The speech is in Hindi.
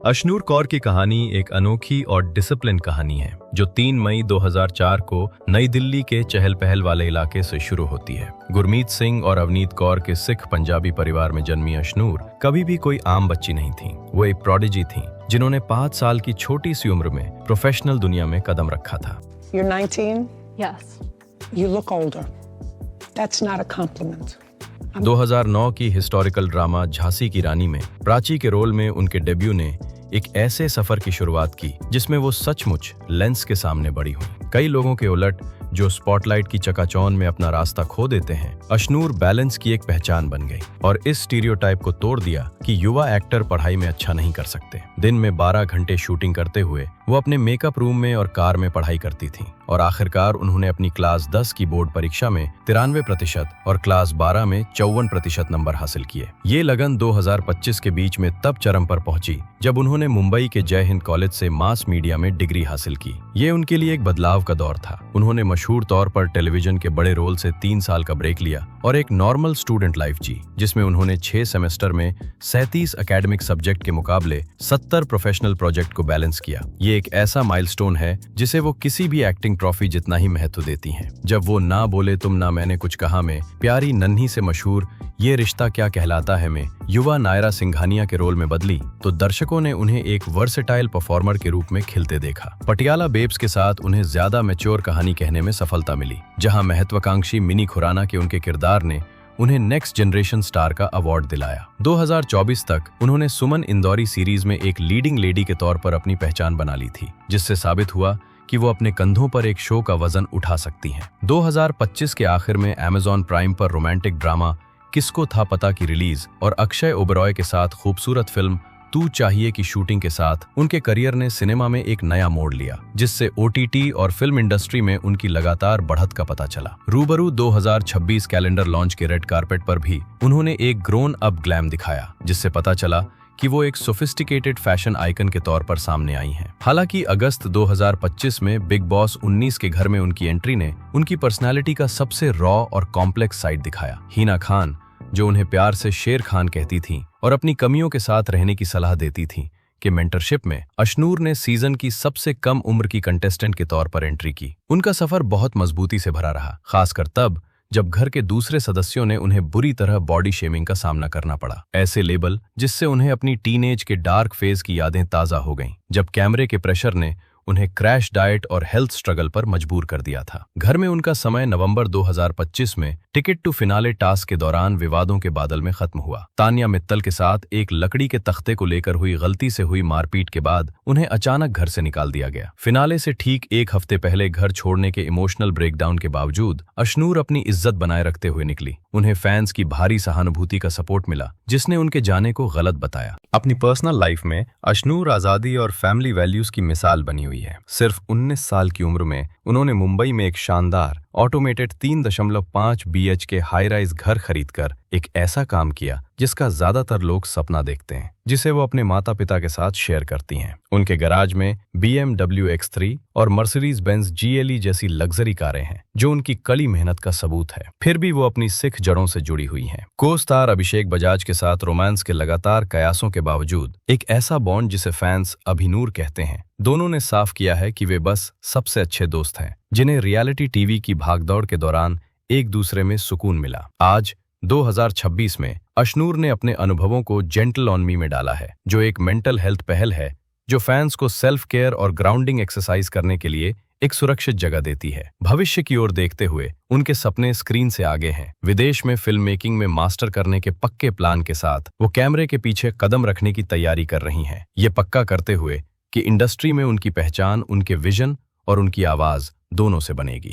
अशनूर कौर की कहानी एक अनोखी और डिसिप्लिन कहानी है जो 3 मई 2004 को नई दिल्ली के चहल पहल वाले इलाके से शुरू होती है। गुरमीत सिंह और अवनीत कौर के सिख पंजाबी परिवार में जन्मी अशनूर कभी भी कोई आम बच्ची नहीं थी। वो एक प्रोडिजी थी जिन्होंने 5 साल की छोटी सी उम्र में प्रोफेशनल दुनिया में कदम रखा था। You're 19? Yes. You look older. That's not a compliment. 2009 की हिस्टोरिकल ड्रामा झांसी की रानी में प्राची के रोल में उनके डेब्यू ने एक ऐसे सफर की शुरुआत की जिसमें वो सचमुच लेंस के सामने बड़ी हुई। कई लोगों के उलट जो स्पॉटलाइट की चकाचौंध में अपना रास्ता खो देते हैं, अशनूर बैलेंस की एक पहचान बन गई और इस स्टीरियोटाइप को तोड़ दिया कि युवा एक्टर पढ़ाई में अच्छा नहीं कर सकते। दिन में 12 घंटे शूटिंग करते हुए वो अपने मेकअप रूम में और कार में पढ़ाई करती थीं और आखिरकार उन्होंने अपनी क्लास 10 की बोर्ड परीक्षा में 93% और क्लास 12 में 54% नंबर हासिल किए। ये लगन 2025 के बीच में तब चरम पर पहुंची जब उन्होंने मुंबई के जय हिंद कॉलेज से मास मीडिया में डिग्री हासिल की। ये उनके लिए एक बदलाव का दौर था। उन्होंने मशहूर तौर पर टेलीविजन के बड़े रोल से 3 साल का ब्रेक लिया और एक नॉर्मल स्टूडेंट लाइफ जी, जिसमें उन्होंने 6 सेमेस्टर में 37 एकेडमिक सब्जेक्ट के मुकाबले 70 प्रोफेशनल प्रोजेक्ट को बैलेंस किया। ये एक ऐसा माइलस्टोन है जिसे वो किसी भी एक्टिंग ट्रॉफी जितना ही महत्व देती हैं। जब वो ना बोले तुम ना मैंने कुछ कहा में प्यारी नन्ही से मशहूर ये रिश्ता क्या कहलाता है में युवा नायरा सिंघानिया के रोल में बदली तो दर्शकों ने उन्हें एक वर्सेटाइल परफॉर्मर के रूप में खिलते देखा। पटियाला बेब्स के साथ उन्हें ज्यादा मैच्योर कहानी कहने में सफलता मिली, जहां महत्वाकांक्षी मिनी खुराना के उनके किरदार ने उन्हें नेक्स्ट जनरेशन स्टार का अवार्ड दिलाया। 2024 तक उन्होंने सुमन इंदौरी सीरीज में एक लीडिंग लेडी के तौर पर अपनी पहचान बना ली थी, जिससे साबित हुआ कि वो अपने कंधों पर एक शो का वजन उठा सकती हैं। 2025 के आखिर में अमेजॉन प्राइम पर रोमांटिक ड्रामा किसको था पता की रिलीज और अक्षय ओबरॉय के साथ खूबसूरत फिल्म तू चाहिए की शूटिंग के साथ उनके करियर ने सिनेमा में एक नया मोड़ लिया, जिससे ओटीटी और फिल्म इंडस्ट्री में उनकी लगातार बढ़त का पता चला। रूबरू 2026 कैलेंडर लॉन्च के रेड कारपेट पर भी उन्होंने एक ग्रोन अप ग्लैम दिखाया, जिससे पता चला कि वो एक सोफिस्टिकेटेड फैशन आइकन के तौर पर सामने आई हैं। हालांकि अगस्त 2025 में बिग बॉस 19 के घर में उनकी एंट्री ने उनकी पर्सनालिटी का सबसे रॉ और कॉम्प्लेक्स साइड दिखाया। हिना खान, जो उन्हें प्यार से शेर खान कहती थीं और अपनी कमियों के साथ रहने की सलाह देती थीं, के मेंटरशिप में अशनूर ने सीजन की सबसे कम उम्र की कंटेस्टेंट के तौर पर एंट्री की। उनका सफर बहुत मजबूती से भरा रहा, खासकर तब जब घर के दूसरे सदस्यों ने उन्हें बुरी तरह बॉडी शेमिंग का सामना करना पड़ा। ऐसे लेबल जिससे उन्हें अपनी टीनेज के डार्क फेज की यादें ताजा हो गईं, जब कैमरे के प्रेशर ने उन्हें क्रैश डाइट और हेल्थ स्ट्रगल पर मजबूर कर दिया था। घर में उनका समय नवंबर 2025 में टिकट टू फिनाले टास्क के दौरान विवादों के बादल में खत्म हुआ। तानिया मित्तल के साथ एक लकड़ी के तख्ते को लेकर हुई गलती से हुई मारपीट के बाद उन्हें अचानक घर से निकाल दिया गया। फिनाले से ठीक 1 हफ्ते पहले घर छोड़ने के इमोशनल ब्रेकडाउन के बावजूद अशनूर अपनी इज्जत बनाए रखते हुए निकली। उन्हें फैंस की भारी सहानुभूति का सपोर्ट मिला, जिसने उनके जाने को गलत बताया। अपनी पर्सनल लाइफ में अशनूर आजादी और फैमिली वैल्यूज की मिसाल बनी हुई है। सिर्फ 19 साल की उम्र में उन्होंने मुंबई में एक शानदार ऑटोमेटेड 3.5 BHK हाई राइज घर खरीदकर एक ऐसा काम किया जिसका ज्यादातर लोग सपना देखते हैं, जिसे वो अपने माता पिता के साथ शेयर करती हैं। उनके गैराज में BMW X3 और मर्सिडीज बेंज GLE जैसी लग्जरी कारें हैं, जो उनकी कड़ी मेहनत का सबूत है। फिर भी वो अपनी सिख जड़ों से जुड़ी हुई हैं। को स्टार अभिषेक बजाज के साथ रोमांस के लगातार कयासों के बावजूद एक ऐसा बॉन्ड जिसे फैंस अभिनूर कहते हैं। दोनों ने साफ किया है कि वे बस सबसे अच्छे दोस्त हैं, जिन्हें रियलिटी टीवी की भागदौड़ के दौरान एक दूसरे में सुकून मिला। आज 2026 में अशनूर ने अपने अनुभवों को जेंटल ऑन मी में डाला है, जो एक मेंटल हेल्थ पहल है जो फैंस को सेल्फ केयर और ग्राउंडिंग एक्सरसाइज करने के लिए एक सुरक्षित जगह देती है। भविष्य की ओर देखते हुए उनके सपने स्क्रीन से आगे हैं। विदेश में फिल्म मेकिंग में मास्टर करने के पक्के प्लान के साथ वो कैमरे के पीछे कदम रखने की तैयारी कर रही हैं, ये पक्का करते हुए कि इंडस्ट्री में उनकी पहचान उनके विजन और उनकी आवाज दोनों से बनेगी।